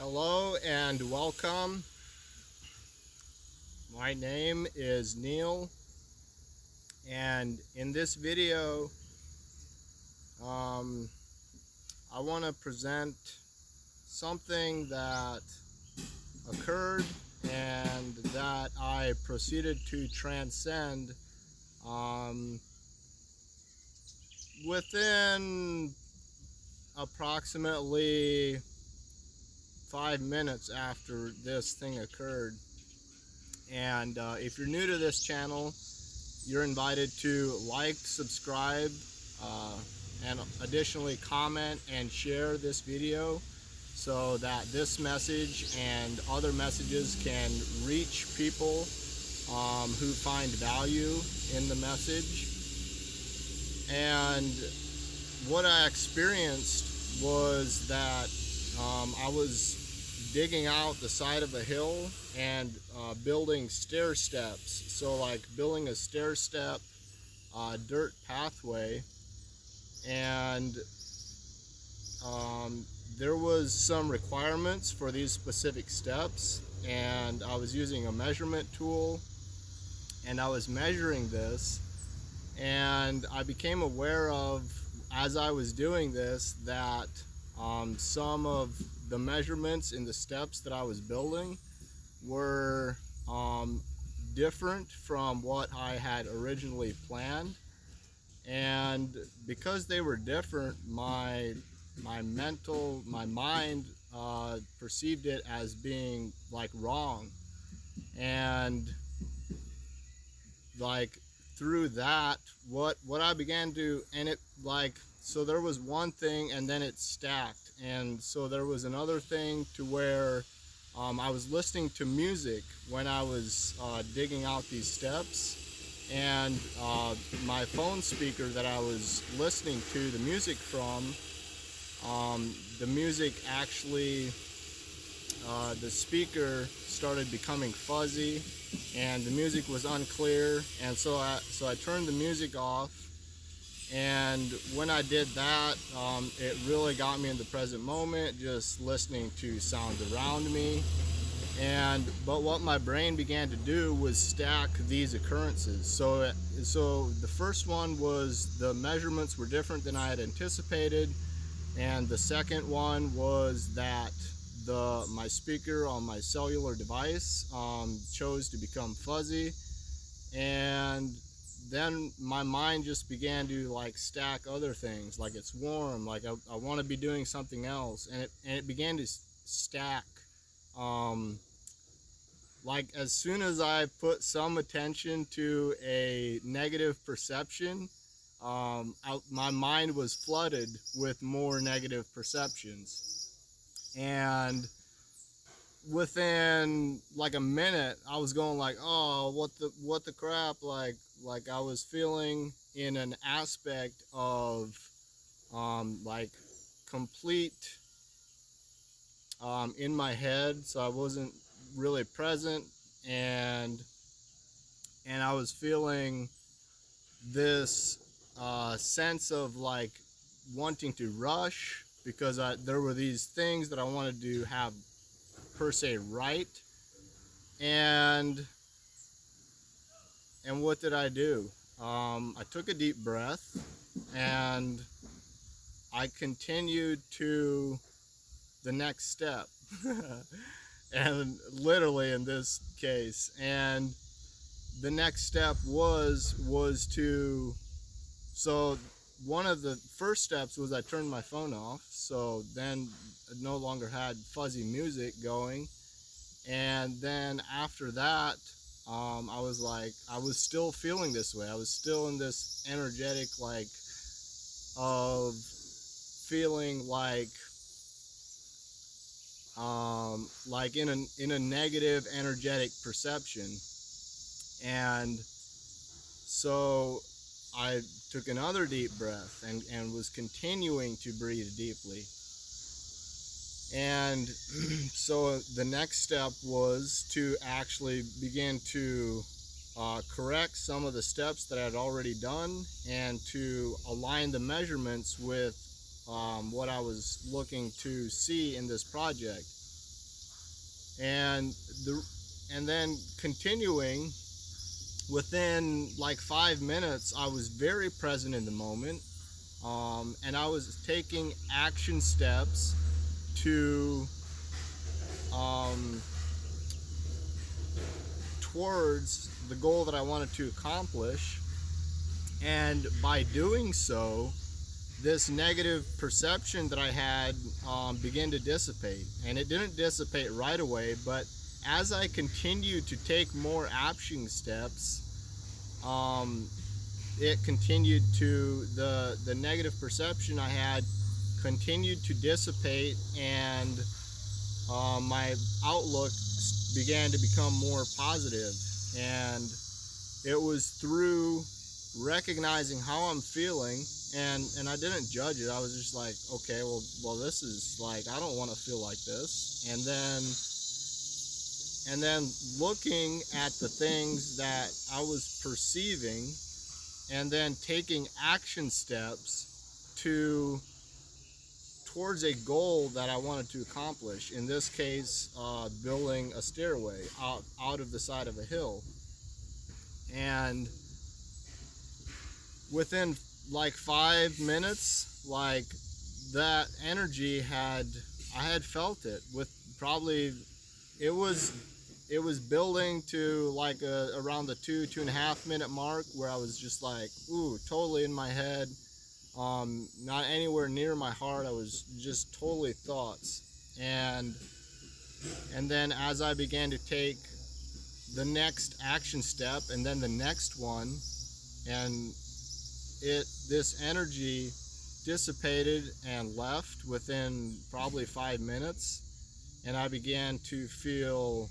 Hello and welcome. My name is Neil, and in this video um, I want to present something that occurred and that I proceeded to transcend um, within approximately 5 minutes after this thing occurred. And if you're new to this channel, you're invited to like, subscribe, uh, and additionally comment and share this video so that this message and other messages can reach people who find value in the message. And what I experienced was that I was digging out the side of a hill and building stair steps. So like building a stair step dirt pathway, and there was some requirements for these specific steps, and I was using a measurement tool and I was measuring this, and I became aware of, as I was doing this, that some of the measurements in the steps that I was building were different from what I had originally planned. And because they were different, my mind perceived it as being like wrong. And like through that, what I began to, and it like, so there was one thing and then it stacked, and so there was another thing to where I was listening to music when I was digging out these steps, and my phone speaker that I was listening to the music from, the music actually, the speaker started becoming fuzzy and the music was unclear, and so I turned the music off. And when I did that, it really got me in the present moment, just listening to sounds around me. But what my brain began to do was stack these occurrences. So the first one was the measurements were different than I had anticipated, and the second one was that my speaker on my cellular device chose to become fuzzy. And then my mind just began to like stack other things, like it's warm, like I want to be doing something else, and it began to stack. Like as soon as I put some attention to a negative perception, my mind was flooded with more negative perceptions. And within like a minute, I was going like, oh, what the crap, like I was feeling in an aspect of like complete in my head, so I wasn't really present, and I was feeling this sense of like wanting to rush, because there were these things that I wanted to have per se right. And what did I do? I took a deep breath and I continued to the next step. And literally in this case, and the next step was to, so one of the first steps was I turned my phone off, so then I no longer had fuzzy music going. And then after that, I was still feeling this way. I was still in this energetic like of feeling like in a negative energetic perception. And so I took another deep breath and was continuing to breathe deeply. And so the next step was to actually begin to correct some of the steps that I had already done, and to align the measurements with what I was looking to see in this project. and and then continuing, within like 5 minutes, I was very present in the moment, and I was taking action steps to um, towards the goal that I wanted to accomplish. And by doing so, this negative perception that I had began to dissipate. And it didn't dissipate right away, but as I continued to take more action steps, um, it continued to the negative perception I had continued to dissipate, and my outlook began to become more positive. And it was through recognizing how I'm feeling, and I didn't judge it. I was just like, okay, well this is like, I don't want to feel like this. And then looking at the things that I was perceiving, and then taking action steps to towards a goal that I wanted to accomplish. In this case, building a stairway out of the side of a hill. And within like 5 minutes, like, that energy I had felt it. With probably, it was building to like around the 2.5 minute mark, where I was just like, ooh, totally in my head, not anywhere near my heart. I was just totally thoughts. And then as I began to take the next action step, and then the next one, and this energy dissipated and left within probably 5 minutes, and I began to feel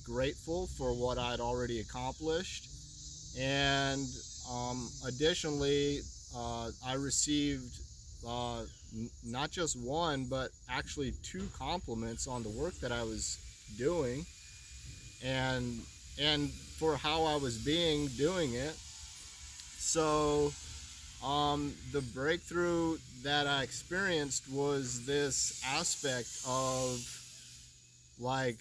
grateful for what I'd already accomplished. And additionally, I received not just one, but actually two compliments on the work that I was doing, and for how I was doing it. So the breakthrough that I experienced was this aspect of, like,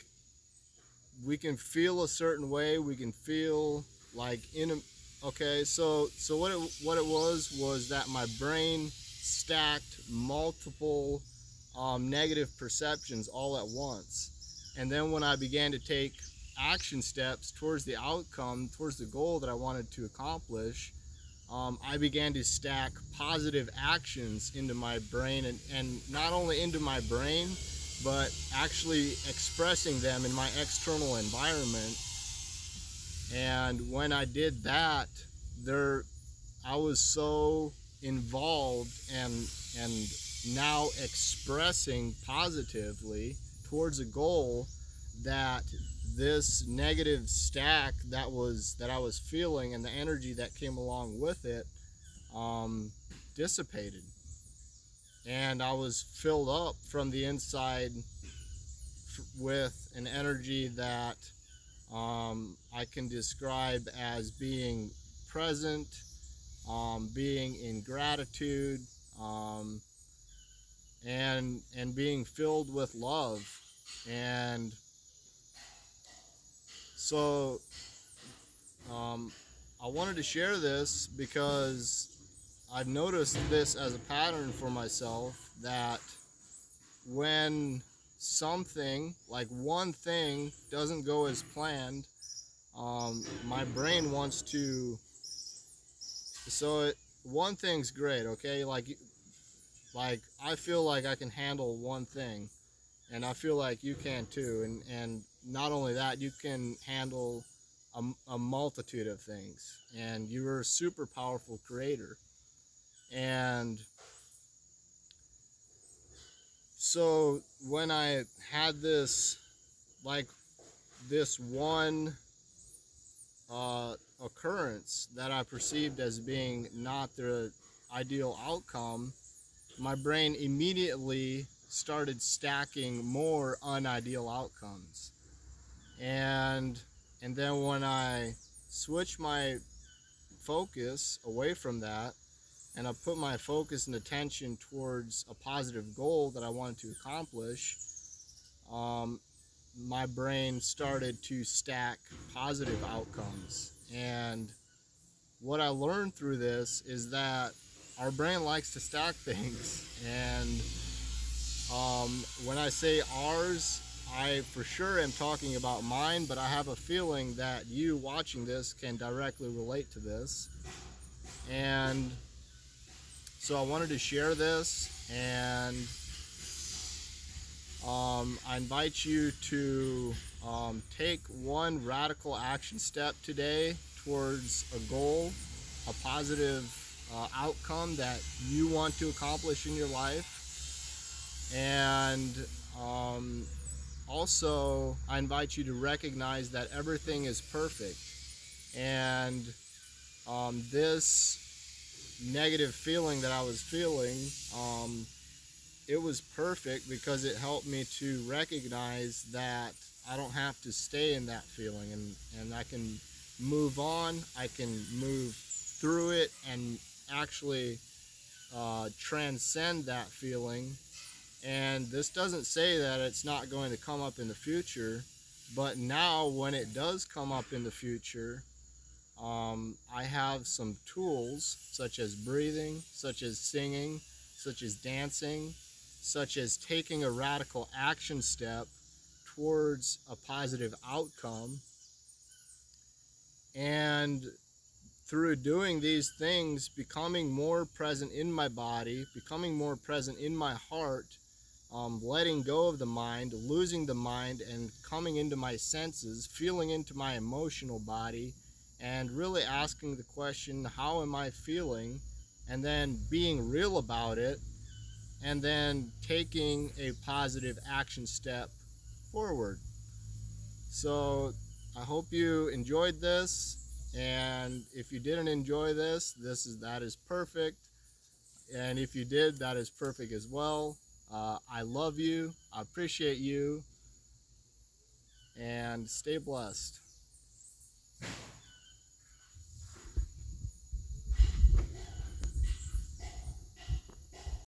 we can feel a certain way, we can feel like okay, so what it was that my brain stacked multiple negative perceptions all at once. And then when I began to take action steps towards the outcome, towards the goal that I wanted to accomplish, I began to stack positive actions into my brain, and not only into my brain, but actually expressing them in my external environment. And when I did that, I was so involved and now expressing positively towards a goal, that this negative stack that I was feeling, and the energy that came along with it, dissipated, and I was filled up from the inside with an energy that I can describe as being present, being in gratitude, and being filled with love. And so I wanted to share this because I've noticed this as a pattern for myself, that when something, like one thing, doesn't go as planned, my brain wants to, one thing's great, okay, like I feel like I can handle one thing, and I feel like you can too, and not only that, you can handle a multitude of things, and you're a super powerful creator. And so when I had this, like, this one occurrence that I perceived as being not the ideal outcome, my brain immediately started stacking more unideal outcomes. And then when I switched my focus away from that, and I put my focus and attention towards a positive goal that I wanted to accomplish, my brain started to stack positive outcomes. And what I learned through this is that our brain likes to stack things. And when I say ours, I for sure am talking about mine, but I have a feeling that you watching this can directly relate to this. And so I wanted to share this, and I invite you to take one radical action step today towards a goal, a positive outcome that you want to accomplish in your life. And also, I invite you to recognize that everything is perfect. And this negative feeling that I was feeling, it was perfect because it helped me to recognize that I don't have to stay in that feeling, and I can move on, I can move through it and actually transcend that feeling. And this doesn't say that it's not going to come up in the future, but now when it does come up in the future, I have some tools such as breathing, such as singing, such as dancing, such as taking a radical action step towards a positive outcome. And through doing these things, becoming more present in my body, becoming more present in my heart, letting go of the mind, losing the mind, and coming into my senses, feeling into my emotional body, and really asking the question, how am I feeling? And then being real about it, and then taking a positive action step forward. So I hope you enjoyed this, and if you didn't enjoy this, that is perfect. And if you did, that is perfect as well. I love you. I appreciate you. And stay blessed.